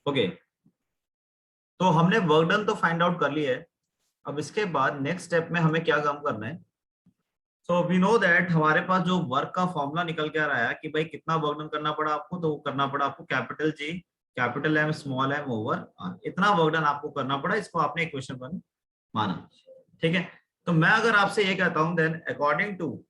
Okay, तो हमने work done तो फाइंड आउट कर लिया है। अब इसके बाद नेक्स्ट स्टेप में हमें क्या काम करना है। सो वी नो दैट हमारे पास जो वर्क का फॉर्मूला निकल के आ रहा है कि भाई कितना वर्क डन करना पड़ा आपको, तो वो करना पड़ा आपको capital G capital M small M over R, इतना वर्क डन आपको करना पड़ा। इसको आपने इक्वेशन वन माना, ठीक है। तो मैं अगर आपसे ये कहता हूं देन अकॉर्डिंग टू,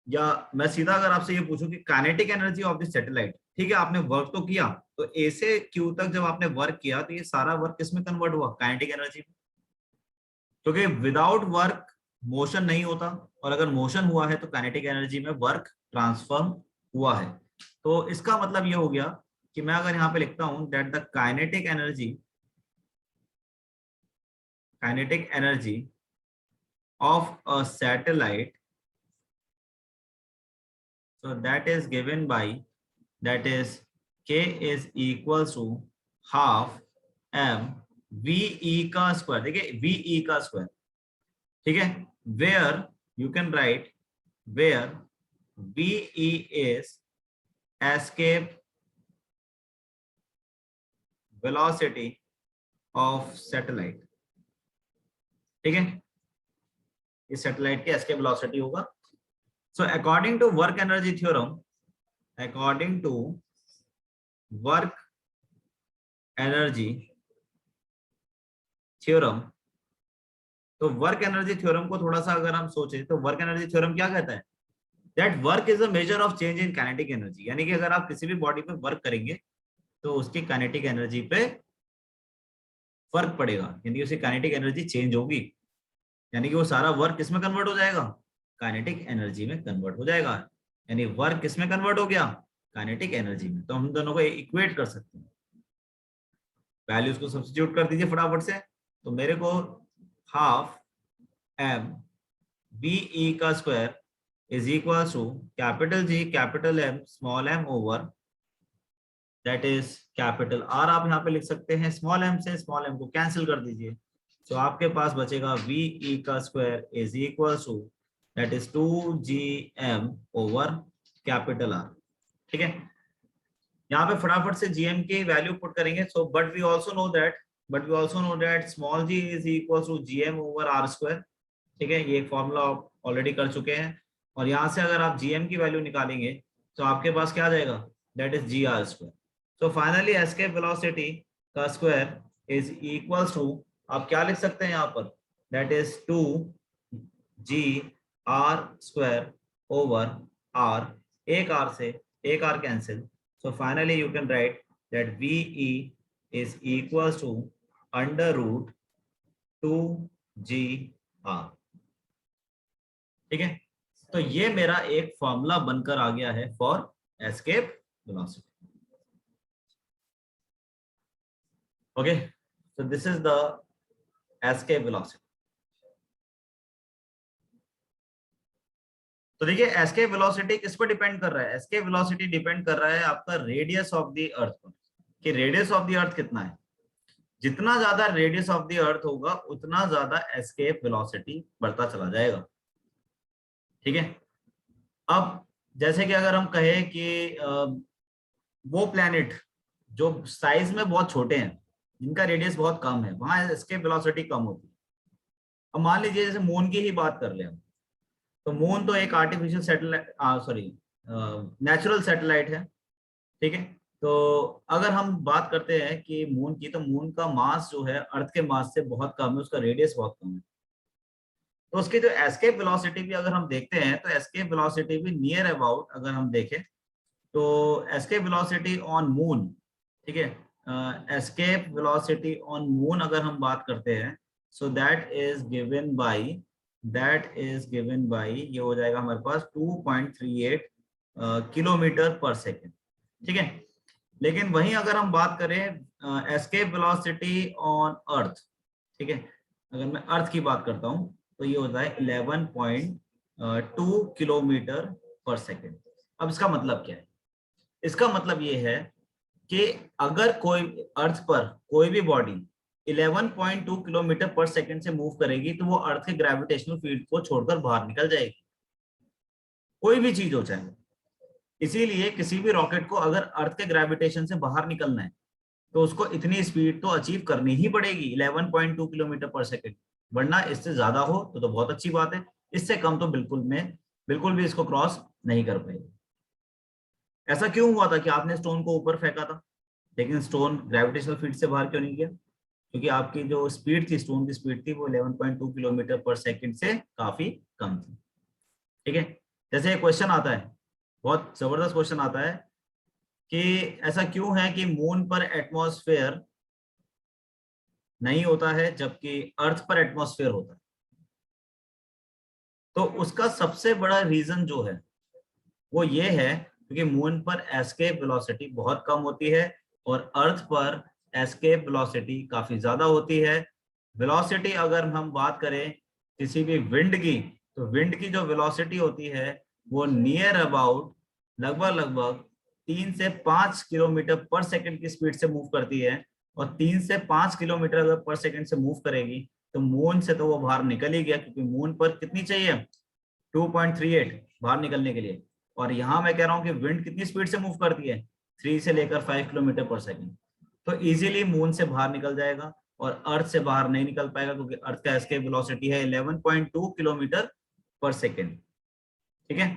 या मैं सीधा अगर आपसे ये पूछूं कि kinetic energy of the satellite, ठीक है, आपने वर्क तो किया, तो ए से क्यू तक जब आपने वर्क किया तो ये सारा वर्क किसमें कन्वर्ट हुआ, काइनेटिक एनर्जी में। क्योंकि विदाउट वर्क मोशन नहीं होता, और अगर मोशन हुआ है तो काइनेटिक एनर्जी में वर्क ट्रांसफॉर्म हुआ है। तो इसका मतलब ये हो गया कि मैं अगर यहाँ पे लिखता हूं that the kinetic energy of a satellite, so that is given by, that is k is equals to half m ve का स्क्वायर, देखिए ve का स्क्वायर, ठीक है, where you can write where ve is escape velocity of satellite, ठीक है, इस satellite की escape velocity होगा। So according to work energy theorem, according to work energy theorem, तो वर्क एनर्जी थ्योरम को थोड़ा सा अगर हम सोचें तो वर्क एनर्जी थ्योरम क्या कहता है, that work is a measure of change in kinetic energy, यानी कि अगर आप किसी भी बॉडी पे वर्क करेंगे तो उसकी काइनेटिक एनर्जी पे फर्क पड़ेगा, यानी उसकी काइनेटिक एनर्जी चेंज होगी, यानी कि वो सारा वर्क किसमें कन्वर्ट हो जाएगा, काइनेटिक एनर्जी में कन्वर्ट हो जाएगा। यानी वर्क किसमें कन्वर्ट हो गया, काइनेटिक एनर्जी में। तो हम दोनों को इक्वेट कर सकते हैं, वैल्यूज को सब्स्टिट्यूट कर दीजिए फटाफट से। तो मेरे को हाफ एम बी ई का square is equal to capital G capital M small M over, that is capital R आप यहाँ पे लिख सकते हैं, स्मॉल एम से स्मॉल एम को कैंसिल कर दीजिए, तो आपके पास बचेगा वी ई का square is equal to that is 2gm over capital R, ठीक है। यहाँ पे फटाफट से gm की वैल्यू पुट करेंगे। So but we also know that small g is equal to gm over R square, ठीक है, ये फॉर्मूला आप ऑलरेडी कर चुके हैं। और यहाँ से अगर आप gm की वैल्यू निकालेंगे तो आपके पास क्या आ जाएगा, that is g r square. So finally escape velocity का स्क्वायर इज इक्वल टू, आप क्या लिख सकते हैं यहाँ पर, that is 2g r square over r, एक आर से एक r cancel, so finally you can write that ve is equals to under root 2gr, ठीक है। तो ये मेरा एक फॉर्मूला बनकर आ गया है for escape velocity. Okay, so this is the escape velocity। तो देखिए एस्केप वेलोसिटी किस पर डिपेंड कर रहा है, एस्केप वेलोसिटी डिपेंड कर रहा है आपका रेडियस ऑफ द अर्थ पर, कि रेडियस ऑफ द अर्थ कितना है। जितना ज्यादा रेडियस ऑफ द अर्थ होगा उतना ज्यादा एस्केप वेलोसिटी बढ़ता चला जाएगा, ठीक है। अब जैसे कि अगर हम कहें कि वो प्लैनेट जो साइज में बहुत छोटे हैं, जिनका रेडियस बहुत कम है, वहां एस्केप वेलोसिटी कम होती है। अब मान लीजिए जैसे मून की ही बात कर ले हम, तो मून तो एक artificial satellite, sorry natural satellite है, ठीक है। तो अगर हम बात करते हैं कि मून की, तो मून का मास जो है अर्थ के मास से बहुत कम है, उसका रेडियस बहुत कम है। तो उसकी जो एस्केप वेलोसिटी भी अगर हम देखते हैं तो एस्केप वेलोसिटी भी नियर अबाउट अगर हम देखें तो एस्केप वेलोसिटी ऑन मून, ठीक है, एस्केप वेलोसिटी ऑन मून अगर हम बात करते हैं, so that is given by ये हो जाएगा हमारे पास 2.38 किलोमीटर पर सेकेंड, ठीक है। लेकिन वहीं अगर हम बात करें एस्केप वेलोसिटी ऑन अर्थ, ठीक है, अगर मैं अर्थ की बात करता हूं तो ये होता है 11.2 किलोमीटर पर सेकेंड। अब इसका मतलब क्या है, इसका मतलब ये है कि अगर कोई अर्थ पर कोई भी बॉडी 11.2 किलोमीटर पर सेकेंड से मूव करेगी तो वो अर्थ के ग्रेविटेशनल फील्ड को छोड़कर बाहर निकल जाएगी, कोई भी चीज हो चाहे। इसीलिए किसी भी रॉकेट को अगर अर्थ के ग्रेविटेशन से बाहर निकलना है तो उसको इतनी स्पीड तो अचीव करनी ही पड़ेगी, 11.2 किलोमीटर पर सेकेंड। वरना इससे ज्यादा हो तो बहुत अच्छी बात है, इससे कम तो बिल्कुल भी इसको क्रॉस नहीं कर पाएगी। ऐसा क्यों हुआ था कि आपने स्टोन को ऊपर फेंका था लेकिन स्टोन ग्रेविटेशनल फील्ड से बाहर क्यों नहीं गया? क्योंकि आपकी जो स्पीड थी, स्टोन की स्पीड थी, वो 11.2 किलोमीटर पर सेकेंड से काफी कम थी। ठीक है। जैसे एक क्वेश्चन आता है, बहुत जबरदस्त क्वेश्चन आता है कि ऐसा क्यों है कि मून पर एटमॉस्फेयर नहीं होता है जबकि अर्थ पर एटमॉस्फेयर होता है? तो उसका सबसे बड़ा रीजन जो है वो ये है क्योंकि मून पर एस्केप वेलोसिटी बहुत कम होती है और अर्थ पर एस्केप वेलोसिटी काफी ज्यादा होती है। वेलोसिटी अगर हम बात करें किसी भी विंड की, तो विंड की जो वेलोसिटी होती है वो नियर अबाउट लगभग 3 से 5 किलोमीटर पर सेकंड की स्पीड से मूव करती है। और 3 से 5 किलोमीटर अगर पर सेकंड से मूव करेगी तो मून से तो वो बाहर निकल ही गया, क्योंकि मून पर कितनी चाहिए, 2.38 बाहर निकलने के लिए। और यहाँ मैं कह रहा हूँ कि विंड कितनी स्पीड से मूव करती है, 3 से लेकर 5 किलोमीटर पर सेकेंड। तो इजीली मून से बाहर निकल जाएगा और अर्थ से बाहर नहीं निकल पाएगा, क्योंकि अर्थ का एस्केप वेलोसिटी है 11.2 किलोमीटर पर सेकेंड। ठीक है।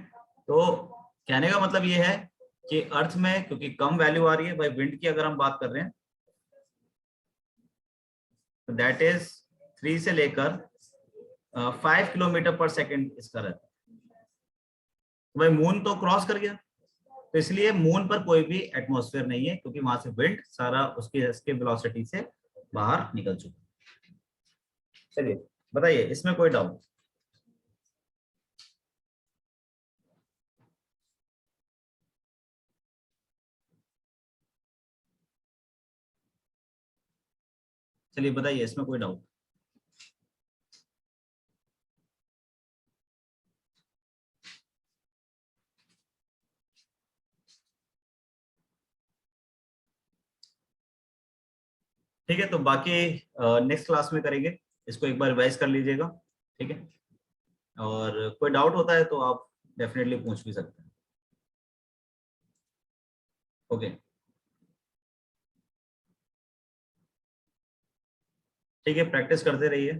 तो कहने का मतलब ये है कि अर्थ में क्योंकि कम वैल्यू आ रही है, भाई विंड की अगर हम बात कर रहे हैं तो दैट इज 3 से लेकर 5 किलोमीटर पर सेकेंड इसका रहता है। तो भाई मून तो क्रॉस कर गया, तो इसलिए मून पर कोई भी एटमॉस्फेयर नहीं है, क्योंकि वहां से विंड सारा उसके वेलोसिटी से बाहर निकल चुका है। चलिए बताइए, इसमें कोई डाउट? चलिए बताइए, इसमें कोई डाउट? ठीक है, तो बाकी नेक्स्ट क्लास में करेंगे, इसको एक बार रिवाइज कर लीजिएगा। ठीक है, और कोई डाउट होता है तो आप डेफिनेटली पूछ भी सकते हैं। ओके, ठीक है, प्रैक्टिस करते रहिए।